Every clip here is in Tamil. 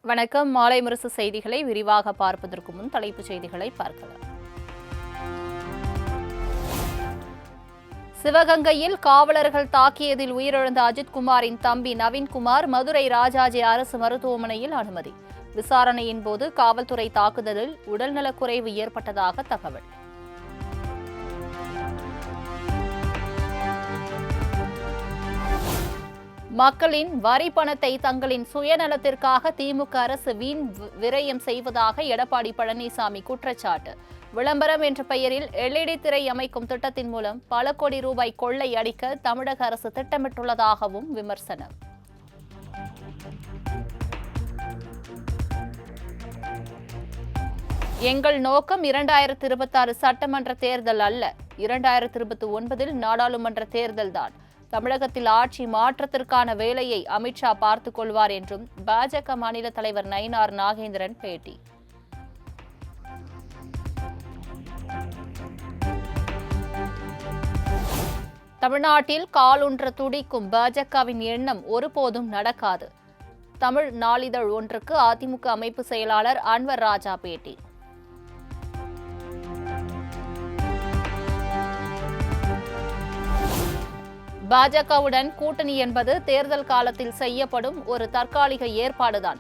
வணக்கம். மாலை முரசு செய்திகளை விரிவாக பார்ப்பதற்கு முன் தலைப்புச் செய்திகளை பார்க்கலாம். சிவகங்கையில் காவலர்கள் தாக்கியதில் உயிரிழந்த அஜித்குமாரின் தம்பி நவீன்குமார் மதுரை ராஜாஜி அரசு மருத்துவமனையில் அனுமதி. விசாரணையின் போது காவல்துறை தாக்குதலில் உடல்நலக்குறைவு ஏற்பட்டதாக தகவல். மக்களின் வரி பணத்தை தங்களின் சுயநலத்திற்காக திமுக அரசு வீண் விரயம் செய்வதாக எடப்பாடி பழனிசாமி குற்றச்சாட்டு. விளம்பரம் என்ற பெயரில் LED திரை அமைக்கும் திட்டத்தின் மூலம் பல கோடி ரூபாய் கொள்ளை அடிக்க தமிழக அரசு திட்டமிட்டுள்ளதாகவும் விமர்சனம். எங்கள் நோக்கம் 2026 சட்டமன்ற தேர்தல் அல்ல, 2029 நாடாளுமன்ற தேர்தல்தான். தமிழகத்தில் ஆட்சி மாற்றத்திற்கான வேலையை அமித்ஷா பார்த்துக் கொள்வார் என்றும் பாஜக மாநில தலைவர் நயினார் நாகேந்திரன் பேட்டி. தமிழ்நாட்டில் காலூன்ற துடிக்கும் பாஜகவின் எண்ணம் ஒருபோதும் நடக்காது. தமிழ் நாளிதழ் ஒன்றுக்கு அதிமுக அமைப்பு செயலாளர் அன்வர் ராஜா பேட்டி. பாஜகவுடன் கூட்டணி என்பது தேர்தல் காலத்தில் செய்யப்படும் ஒரு தற்காலிக ஏற்பாடுதான்.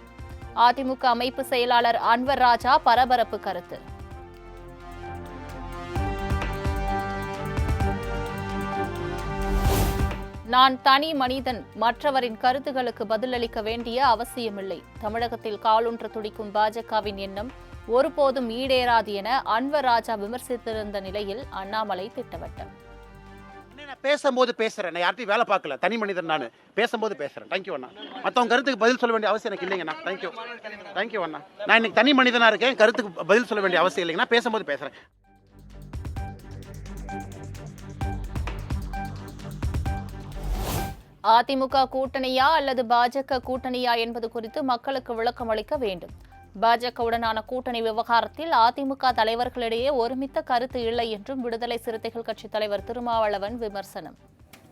அதிமுக அமைப்பு செயலாளர் அன்வர் ராஜா பரபரப்பு கருத்து. நான் தனி மனிதன், மற்றவரின் கருத்துகளுக்கு பதிலளிக்க வேண்டிய அவசியமில்லை. தமிழகத்தில் காலூன்ற துடிக்கும் பாஜகவின் எண்ணம் ஒருபோதும் ஈடேறாது என அன்வர் ராஜா விமர்சித்திருந்த நிலையில் அண்ணாமலை திட்டவட்டம். நான் பேசும்போது பேசுறேன், நான் யார்ட்டையும் வேலை பார்க்கல, தனி மனிதன். நான் பேசும்போது பேசுறேன். தேங்க்யூ அண்ணா. மற்றவங்க கருத்துக்கு பதில் சொல்ல வேண்டிய அவசியம் எனக்கு இல்லைங்கண்ணா. தேங்க்யூ அண்ணா. நான் இன்னைக்கு தனி மனிதனா இருக்கேன், கருத்துக்கு பதில் சொல்ல வேண்டிய அவசியம் இல்லைங்கண்ணா. பேசும்போது பேசுறேன். அதிமுக கூட்டணியா அல்லது பாஜக கூட்டணியா என்பது குறித்து மக்களுக்கு விளக்கம் அளிக்க வேண்டும். பாஜகவுடனான கூட்டணி விவகாரத்தில் அதிமுக தலைவர்களிடையே ஒருமித்த கருத்து இல்லை என்றும் விடுதலை சிறுத்தைகள் கட்சி தலைவர் திருமாவளவன் விமர்சனம்.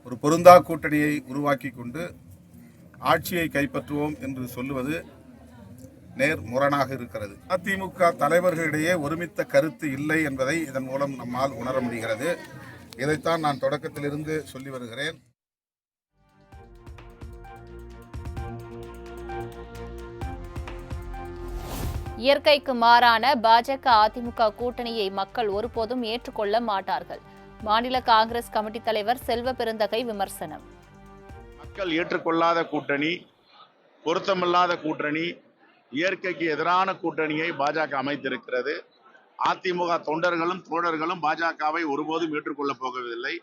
ஒரு பொருந்தா கூட்டணியை உருவாக்கி கொண்டு ஆட்சியை கைப்பற்றுவோம் என்று சொல்லுவது நேர் முரணாக இருக்கிறது. அதிமுக தலைவர்களிடையே ஒருமித்த கருத்து இல்லை என்பதை இதன் மூலம் நம்மால் உணர முடிகிறது. இதைத்தான் நான் தொடக்கத்திலிருந்து சொல்லி வருகிறேன். இயற்கைக்கு மாறான பாஜக அதிமுக கூட்டணியை மக்கள் ஒருபோதும் ஏற்றுக்கொள்ள மாட்டார்கள். மாநில காங்கிரஸ் கமிட்டி தலைவர் செல்வ பெருந்தகை விமர்சனம். மக்கள் ஏற்றுக்கொள்ளாத கூட்டணி, பொருத்தமில்லாத கூட்டணி, இயற்கைக்கு எதிரான கூட்டணியை பாஜக அமைத்திருக்கிறது. அதிமுக தொண்டர்களும் தோழர்களும் பாஜகவை ஒருபோதும் ஏற்றுக்கொள்ளப் போவதில்லை.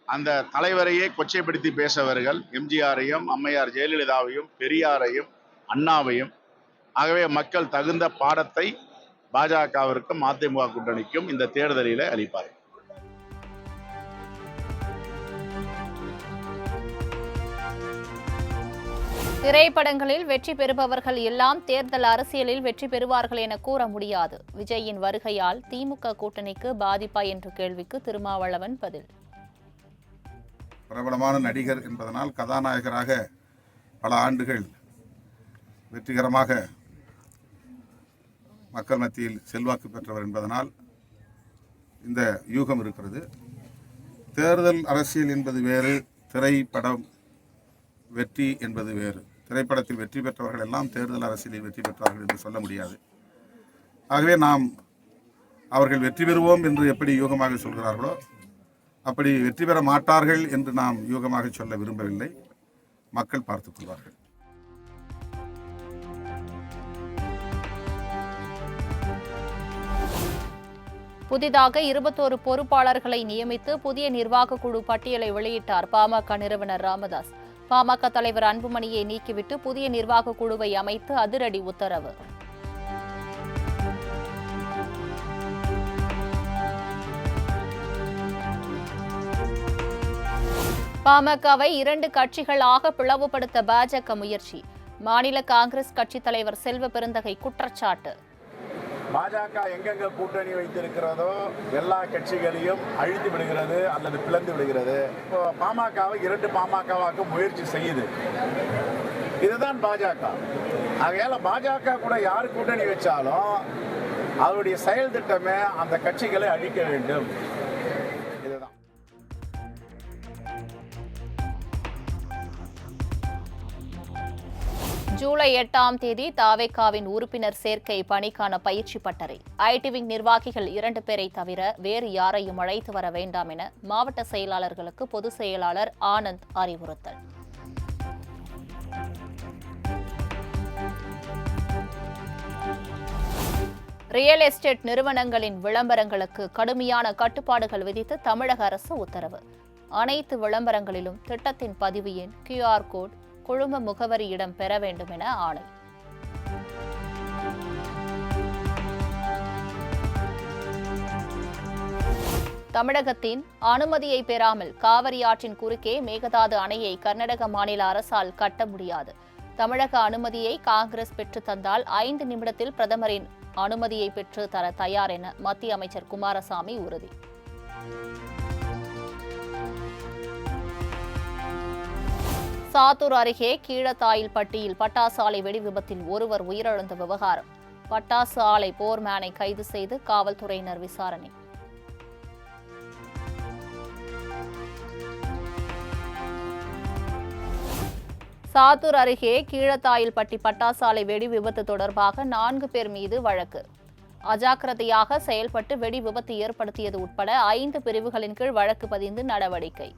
அந்த தலைவரையே கொச்சைப்படுத்தி பேசவர்கள் எம்ஜிஆரையும் அம்மையார் ஜெயலலிதாவையும் பெரியாரையும் அண்ணாவையும். ஆகவே மக்கள் தகுந்த பாடத்தை பாஜகவிற்கும் அதிமுக கூட்டணிக்கும் இந்த தேர்தலில் அளிப்பார். திரைப்படங்களில் வெற்றி பெறுபவர்கள் எல்லாம் தேர்தல் அரசியலில் வெற்றி பெறுவார்கள் என கூற முடியாது. விஜயின் வருகையால் திமுக கூட்டணிக்கு பாதிப்பா என்ற கேள்விக்கு திருமாவளவன் பதில். பிரபலமான நடிகர் என்பதனால் கதாநாயகராக பல ஆண்டுகள் வெற்றிகரமாக மக்கள் மத்தியில் செல்வாக்கு பெற்றவர் என்பதனால் இந்த யூகம் இருக்கிறது. தேர்தல் அரசியல் என்பது வேறு, திரைப்படம் வெற்றி என்பது வேறு. திரைப்படத்தில் வெற்றி பெற்றவர்கள் எல்லாம் தேர்தல் அரசியலில் வெற்றி பெற்றார்கள் என்று சொல்ல முடியாது. ஆகவே நாம் அவர்கள் வெற்றி பெறுவோம் என்று எப்படி யூகமாக சொல்கிறார்களோ அப்படி வெற்றி பெற மாட்டார்கள் என்று நாம் யூகமாக சொல்ல விரும்பவில்லை. மக்கள் பார்த்துக் கொள்வார்கள். புதிதாக 21 பொறுப்பாளர்களை நியமித்து புதிய நிர்வாக குழு பட்டியலை வெளியிட்டார் பாமக நிறுவனர் ராமதாஸ். பாமக தலைவர் அன்புமணியை நீக்கிவிட்டு புதிய நிர்வாக குழுவை அமைத்து அதிரடி உத்தரவு. பாமகவை 2 கட்சிகளாக பிளவுபடுத்த பாஜக முயற்சி. மாநில காங்கிரஸ் கட்சி தலைவர் செல்வ பெருந்தகை குற்றச்சாட்டு. பாஜக எங்கெங்க கூட்டணி வைத்திருக்கிறதோ எல்லா கட்சிகளையும் அழித்து விடுகிறது அல்லது பிளந்து விடுகிறது. இப்போ பாமகவை 2 பாமகவாக்க முயற்சி செய்யுது. இதுதான் பாஜக. ஆகையால பாஜக கூட யார் கூட்டணி வச்சாலும் அவருடைய செயல் திட்டமே அந்த கட்சிகளை அழிக்க வேண்டும். இதுதான். ஜூலை 8ஆம் தேதி தாவேகாவின் உறுப்பினர் சேர்க்கை பணிக்கான பயிற்சி பட்டறை. ஐடி விங் நிர்வாகிகள் 2 பேரை தவிர வேறு யாரையும் அழைத்து வர வேண்டாம் என மாவட்ட செயலாளர்களுக்கு பொதுச் செயலாளர் ஆனந்த் அறிவுறுத்தல். ரியல் எஸ்டேட் நிறுவனங்களின் விளம்பரங்களுக்கு கடுமையான கட்டுப்பாடுகள் விதித்து தமிழக அரசு உத்தரவு. அனைத்து விளம்பரங்களிலும் திட்டத்தின் பதிவு எண், QR கோட், குழும முகவரியிடம் பெற வேண்டும் என ஆணை. தமிழகத்தின் அனுமதியை பெறாமல் காவிரி ஆற்றின் குறுக்கே மேகதாது அணையை கர்நாடக மாநில அரசால் கட்ட முடியாது. தமிழக அனுமதியை காங்கிரஸ் பெற்று தந்தால் 5 நிமிடத்தில் பிரதமரின் அனுமதியை பெற்று தர தயார் என மத்திய அமைச்சர் குமாரசாமி உறுதி. சாத்தூர் அருகே கீழத்தாயில்பட்டியில் பட்டாசு ஆலை வெடி விபத்தில் ஒருவர் உயிரிழந்த விவகாரம். பட்டாசு ஆலை போர்மேனை கைது செய்து காவல்துறையினர் விசாரணை. சாத்தூர் அருகே கீழத்தாயில்பட்டி பட்டாசு ஆலை வெடி விபத்து தொடர்பாக 4 பேர் மீது வழக்கு. அஜாக்கிரதையாக செயல்பட்டு வெடி விபத்து ஏற்படுத்தியது உட்பட 5 பிரிவுகளின் கீழ் வழக்கு பதிந்து நடவடிக்கை.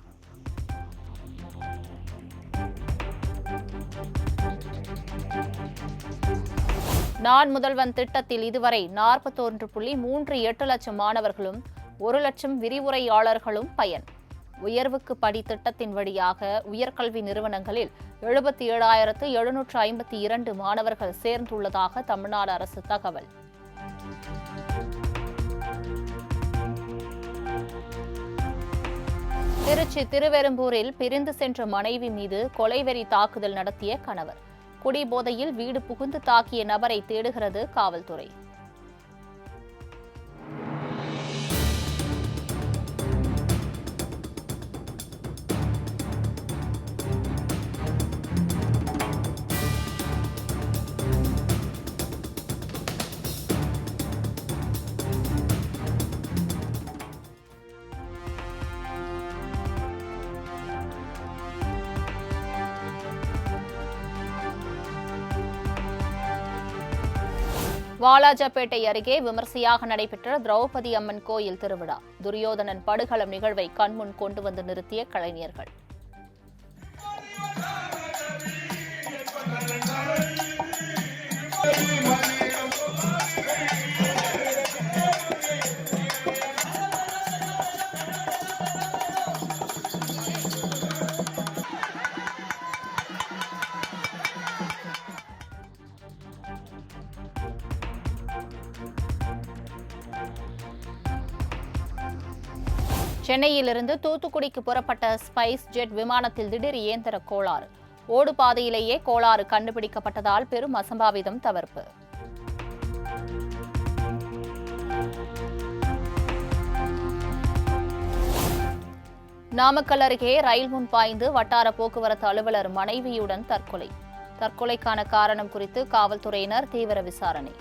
நான் முதல்வன் திட்டத்தில் இதுவரை 41.38 லட்சம் மாணவர்களும் 1 லட்சம் விரிவுரையாளர்களும் பயன். உயர்வுக்கு படி திட்டத்தின் வழியாக உயர்கல்வி நிறுவனங்களில் 77,752 மாணவர்கள் சேர்ந்துள்ளதாக தமிழ்நாடு அரசு தகவல். திருச்சி திருவெரும்பூரில் பிரிந்து சென்ற மனைவி மீது கொலைவெறி தாக்குதல் நடத்திய கணவர். குடிபோதையில் வீடு புகுந்து தாக்கிய நபரை தேடுகிறது காவல்துறை. வாலாஜாபேட்டை அருகே விமர்சையாக நடைபெற்ற திரௌபதி அம்மன் கோயில் திருவிழா. துரியோதனன் படுகளம் நிகழ்வை கண்முன் கொண்டு வந்து நிறுத்திய கலைஞர்கள். சென்னையிலிருந்து தூத்துக்குடிக்கு புறப்பட்ட ஸ்பைஸ் ஜெட் விமானத்தில் திடீர் இயந்திர கோளாறு. ஓடு பாதையிலேயே கோளாறு கண்டுபிடிக்கப்பட்டதால் பெரும் அசம்பாவிதம் தவிர்ப்பு. நாமக்கல் அருகே ரயில் முன் பாய்ந்து வட்டார போக்குவரத்து அலுவலர் மனைவியுடன் தற்கொலை. தற்கொலைக்கான காரணம் குறித்து காவல்துறையினர் தீவிர விசாரணை.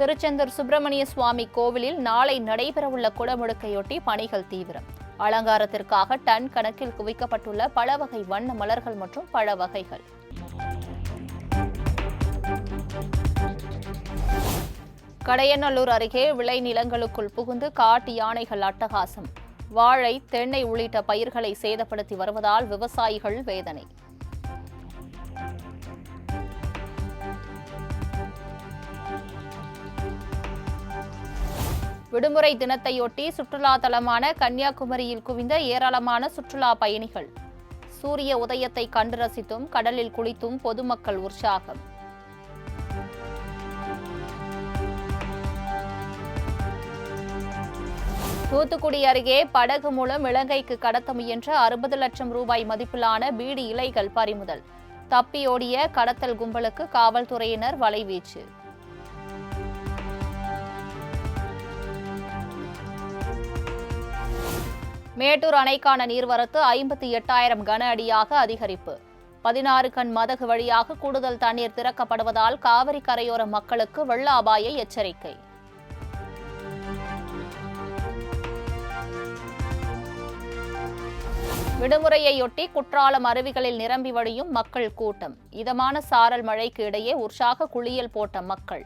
திருச்செந்தூர் சுப்பிரமணிய சுவாமி கோவிலில் நாளை நடைபெறவுள்ள குடமுழுக்கையொட்டி பணிகள் தீவிரம். அலங்காரத்திற்காக டன் கணக்கில் குவிக்கப்பட்டுள்ள பல வகை வண்ண மலர்கள் மற்றும் பழ வகைகள். கடையநல்லூர் அருகே விளைநிலங்களுக்குள் புகுந்து காட்டு யானைகள் அட்டகாசம். வாழை, தென்னை உள்ளிட்ட பயிர்களை சேதப்படுத்தி வருவதால் விவசாயிகள் வேதனை. விடுமுறை தினத்தையொட்டி சுற்றுலா தலமான கன்னியாகுமரியில் குவிந்த ஏராளமான சுற்றுலா பயணிகள். சூரிய உதயத்தை கண்டு ரசித்தும் கடலில் குளித்தும் பொதுமக்கள் உற்சாகம். தூத்துக்குடி அருகே படகு மூலம் இலங்கைக்கு கடத்த முயன்ற 60 லட்சம் ரூபாய் மதிப்பிலான பீடி இலைகள் பறிமுதல். தப்பியோடிய கடத்தல் கும்பலுக்கு காவல்துறையினர் வலைவீச்சு. மேட்டூர் அணைக்கான நீர்வரத்து 58,000 கன அடியாக அதிகரிப்பு. 16 கண் மதகு வழியாக கூடுதல் தண்ணீர் திறக்கப்படுவதால் காவிரி கரையோர மக்களுக்கு வெள்ள அபாய எச்சரிக்கை. விடுமுறையொட்டி குற்றாலம் அருவிகளில் நிரம்பி வழியும் மக்கள் கூட்டம். இதமான சாரல் மழைக்கு இடையே உற்சாக குளியல் போட்ட மக்கள்.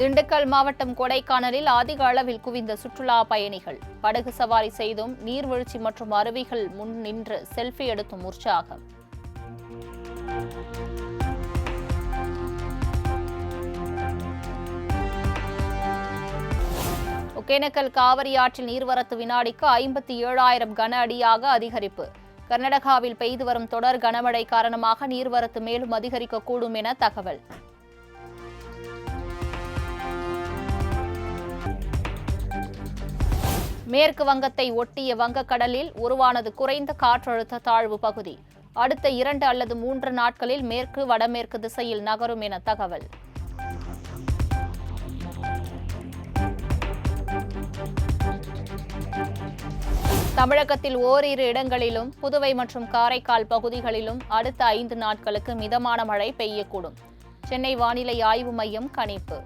திண்டுக்கல் மாவட்டம் கொடைக்கானலில் அதிக அளவில் குவிந்த சுற்றுலா பயணிகள். படகு சவாரி செய்தும் நீர்வீழ்ச்சி மற்றும் அருவிகள் முன் நின்று செல்ஃபி எடுத்தும் உற்சாகம். ஒகேனக்கல் காவிரி ஆற்றில் நீர்வரத்து வினாடிக்கு 57,000 கன அடியாக அதிகரிப்பு. கர்நாடகாவில் பெய்து வரும் தொடர் கனமழை காரணமாக நீர்வரத்து மேலும் அதிகரிக்கக்கூடும் என தகவல். மேற்கு வங்கத்தை ஒட்டிய வங்கக்கடலில் உருவானது குறைந்த காற்றழுத்த தாழ்வு பகுதி. அடுத்த 2 அல்லது 3 நாட்களில் மேற்கு வடமேற்கு திசையில் நகரும் என தகவல். தமிழகத்தில் ஓரிரு இடங்களிலும் புதுவை மற்றும் காரைக்கால் பகுதிகளிலும் அடுத்த 5 நாட்களுக்கு மிதமான மழை பெய்யக்கூடும். சென்னை வானிலை ஆய்வு மையம் கணிப்பு.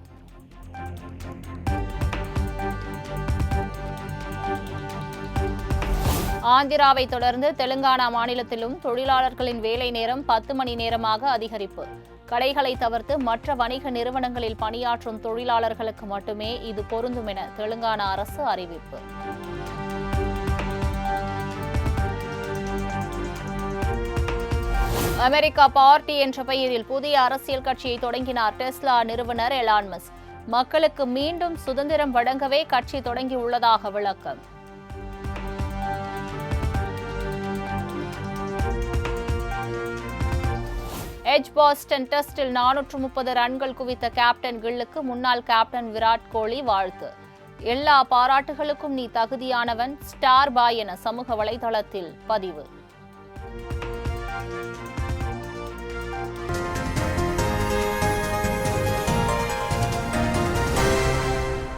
ஆந்திராவை தொடர்ந்து தெலுங்கானா மாநிலத்திலும் தொழிலாளர்களின் வேலை நேரம் 10 மணி நேரமாக அதிகரிப்பு. கடைகளை தவிர்த்து மற்ற வணிக நிறுவனங்களில் பணியாற்றும் தொழிலாளர்களுக்கு மட்டுமே இது பொருந்தும் என தெலுங்கானா அரசு அறிவிப்பு. அமெரிக்கா பார்ட்டி என்ற பெயரில் புதிய அரசியல் கட்சியை தொடங்கினார் டெஸ்லா நிறுவனர் எலான் மஸ்க். மக்களுக்கு மீண்டும் சுதந்திரம் வழங்கவே கட்சி தொடங்கியுள்ளதாக விளக்கம். எட்ஜ்பாஸ்டன் டெஸ்டில் 430 ரன்கள் குவித்த கேப்டன் கில்லுக்கு முன்னாள் கேப்டன் விராட் கோலி வாழ்த்து. எல்லா பாராட்டுகளுக்கும் நீ தகுதியானவன், ஸ்டார் பாய் என சமூக வலைதளத்தில் பதிவு.